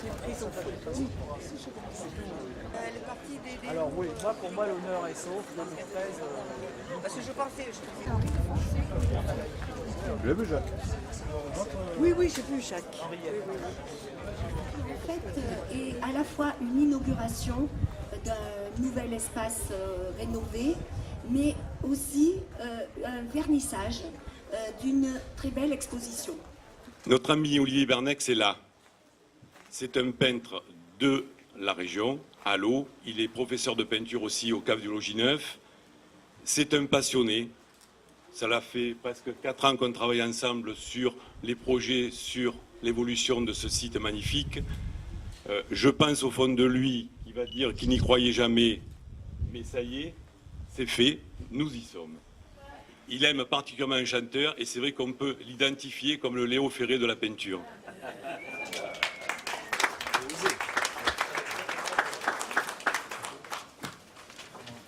prises en photo. Le parti des Alors oui, moi pour moi l'honneur est sauf, 2013. Parce que je pensais... Je l'ai vu, Jacques. Oui, oui, j'ai vu Jacques. En fait, est à la fois une inauguration d'un nouvel espace rénové, mais aussi un vernissage d'une très belle exposition. Notre ami Olivier Bernex est là. C'est un peintre de la région, à l'eau. Il est professeur de peinture aussi au Cave du Logis Neuf. C'est un passionné. Ça fait presque 4 ans qu'on travaille ensemble sur les projets, sur l'évolution de ce site magnifique. Je pense au fond de lui, il va dire qu'il n'y croyait jamais, mais ça y est, c'est fait, nous y sommes. Il aime particulièrement un chanteur et c'est vrai qu'on peut l'identifier comme le Léo Ferré de la peinture.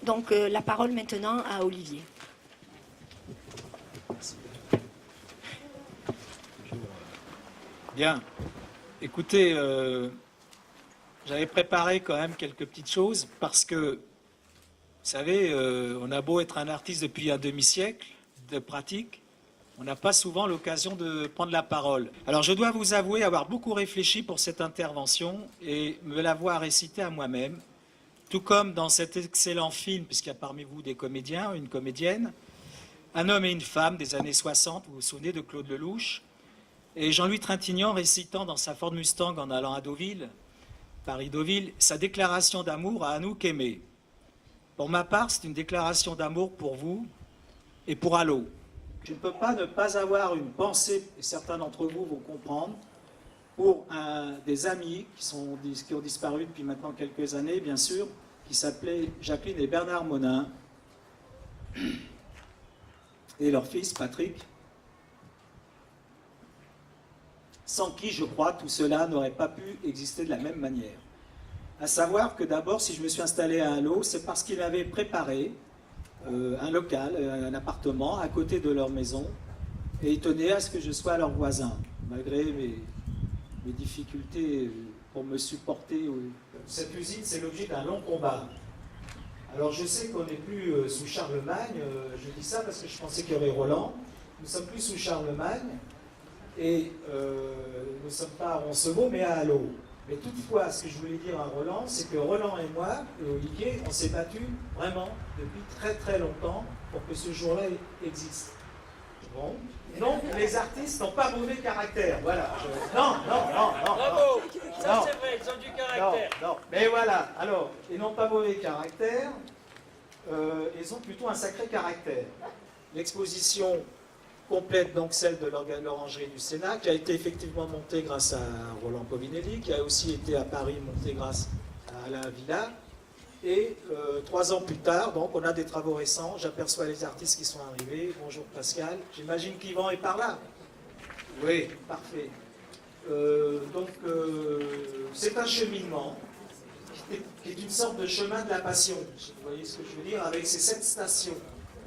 Donc la parole maintenant à Olivier. Bien. Écoutez, j'avais préparé quand même quelques petites choses parce que, vous savez, on a beau être un artiste depuis un demi-siècle de pratique, on n'a pas souvent l'occasion de prendre la parole. Alors je dois vous avouer avoir beaucoup réfléchi pour cette intervention et me l'avoir récitée à moi-même, tout comme dans cet excellent film, puisqu'il y a parmi vous des comédiens, une comédienne, Un homme et une femme des années 60, vous vous souvenez de Claude Lelouch, et Jean-Louis Trintignant récitant dans sa Ford Mustang en allant à Deauville, Paris-Deauville, sa déclaration d'amour à Anouk Aimée. Pour ma part, c'est une déclaration d'amour pour vous et pour Allo. Je ne peux pas ne pas avoir une pensée, et certains d'entre vous vont comprendre, pour des amis qui ont disparu depuis maintenant quelques années, bien sûr, qui s'appelaient Jacqueline et Bernard Monin, et leur fils Patrick, sans qui, je crois, tout cela n'aurait pas pu exister de la même manière. À savoir que d'abord, si je me suis installé à Allo, c'est parce qu'ils avaient préparé un local, un appartement à côté de leur maison, et ils tenaient à ce que je sois leur voisin, malgré mes difficultés pour me supporter. Cette usine, c'est l'objet d'un long combat. Alors je sais qu'on n'est plus sous Charlemagne, je dis ça parce que je pensais qu'il y aurait Roland, nous ne sommes plus sous Charlemagne, et nous ne sommes pas à Roncevaux, mais à Allo. Mais toutefois, ce que je voulais dire à Roland, c'est que Roland et moi, et Olivier, on s'est battus vraiment depuis très très longtemps pour que ce jour-là existe. Bon. Donc, les artistes n'ont pas mauvais caractère, voilà. Non. Bravo, ça non, c'est vrai, ils ont du caractère. Non, mais voilà, alors, ils n'ont pas mauvais caractère, ils ont plutôt un sacré caractère. L'exposition complète donc celle de l'Orangerie du Sénat, qui a été effectivement montée grâce à Roland Povinelli, qui a aussi été à Paris montée grâce à Alain Villa. Et 3 ans plus tard, donc on a des travaux récents, j'aperçois les artistes qui sont arrivés. Bonjour Pascal, j'imagine qu'Yvan est par là. Oui, parfait. C'est un cheminement qui est une sorte de chemin de la passion, vous voyez ce que je veux dire, avec ces 7 stations.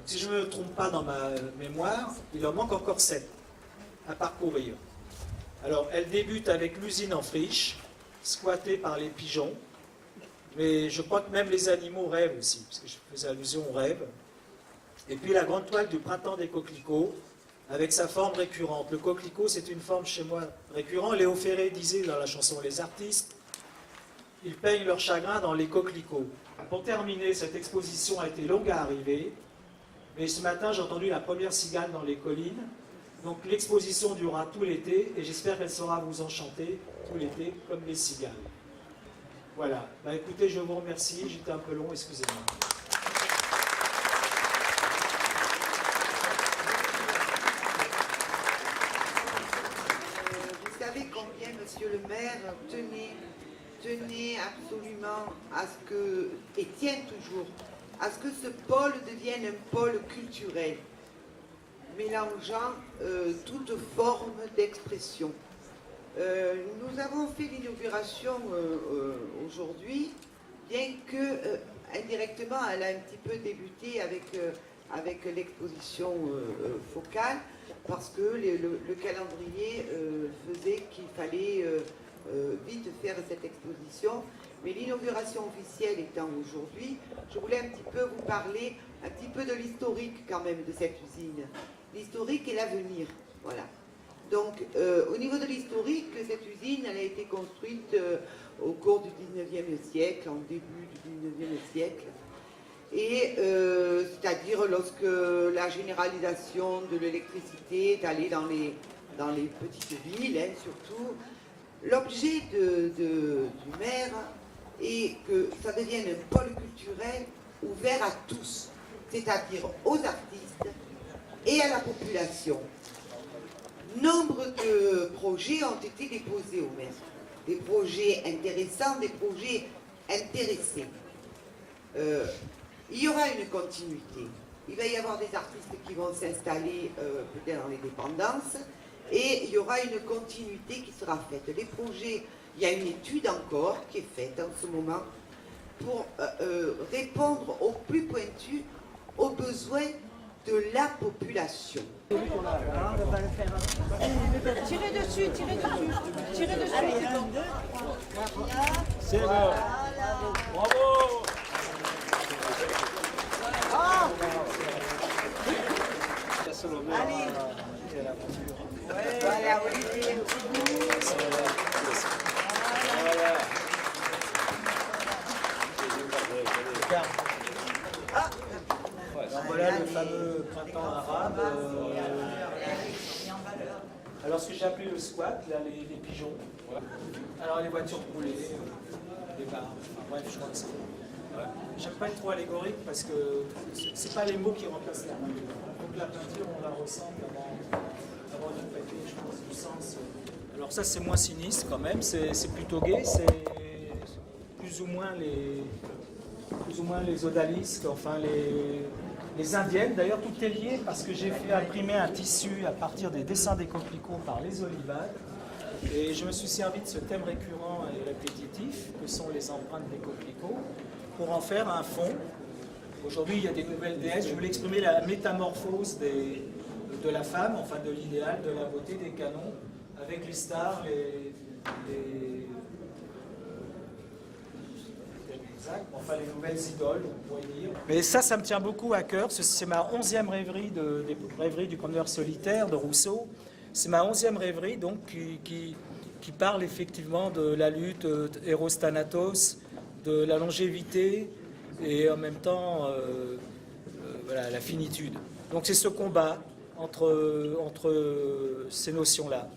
Si je ne me trompe pas dans ma mémoire, il en manque encore 7 à parcourir. Alors, elle débute avec l'usine en friche, squattée par les pigeons, mais je crois que même les animaux rêvent aussi, parce que je faisais allusion aux rêves. Et puis la grande toile du printemps des coquelicots, avec sa forme récurrente. Le coquelicot, c'est une forme chez moi récurrente. Léo Ferré disait dans la chanson « Les artistes », ils peignent leur chagrin dans les coquelicots. Pour terminer, cette exposition a été longue à arriver, mais ce matin, j'ai entendu la première cigale dans les collines. Donc l'exposition durera tout l'été, et j'espère qu'elle saura vous enchanter tout l'été, comme les cigales. Voilà. Bah, écoutez, je vous remercie. J'étais un peu long, excusez-moi. Vous savez combien, monsieur le maire, tenait absolument à ce que, et tient toujours, à ce que ce pôle devienne un pôle culturel, mélangeant toute forme d'expression. Nous avons fait l'inauguration aujourd'hui, bien que indirectement elle a un petit peu débuté avec l'exposition focale, parce que le calendrier faisait qu'il fallait vite faire cette exposition. Mais l'inauguration officielle étant aujourd'hui, je voulais un petit peu vous parler un petit peu de l'historique quand même de cette usine. L'historique et l'avenir, voilà. Donc, au niveau de l'historique, cette usine, elle a été construite au cours du 19e siècle, en début du 19e siècle. Et c'est-à-dire lorsque la généralisation de l'électricité est allée dans les petites villes, hein, surtout, l'objet du maire est que ça devienne un pôle culturel ouvert à tous, c'est-à-dire aux artistes et à la population. Nombre de projets ont été déposés au maire. Des projets intéressants, des projets intéressés. Il y aura une continuité. Il va y avoir des artistes qui vont s'installer peut-être dans les dépendances et il y aura une continuité qui sera faite. Les projets, il y a une étude encore qui est faite en ce moment pour répondre au plus pointu aux besoins de la population. Tirez dessus, tirez dessus. Tirez dessus. C'est bon. Bravo. Allez. Voilà, Olivier. Voilà le fameux printemps arabe. Alors ce que j'ai appelé le squat, là les pigeons. Alors les voitures roulées, les bars, enfin bref, je crois que c'est. J'aime pas être trop allégorique parce que c'est pas les mots qui remplacent la peinture. Donc la peinture, on la ressent avant de peindre, je pense, du sens. Alors ça c'est moins sinistre quand même, c'est plutôt gai, c'est plus ou moins les odalisques, enfin les indiennes. D'ailleurs tout est lié parce que j'ai fait imprimer un tissu à partir des dessins des coquelicots par les Olivades. Et je me suis servi de ce thème récurrent et répétitif que sont les empreintes des coquelicots pour en faire un fond. Aujourd'hui il y a des nouvelles déesses, je voulais exprimer la métamorphose de la femme, enfin de l'idéal, de la beauté des canons, avec les stars, enfin les nouvelles idoles, on pourrait dire. Mais ça me tient beaucoup à cœur. C'est ma 11e rêverie des rêveries du promeneur solitaire de Rousseau. C'est ma 11e rêverie donc qui parle effectivement de la lutte Eros Thanatos, de la longévité et en même temps voilà, la finitude. Donc c'est ce combat entre ces notions-là.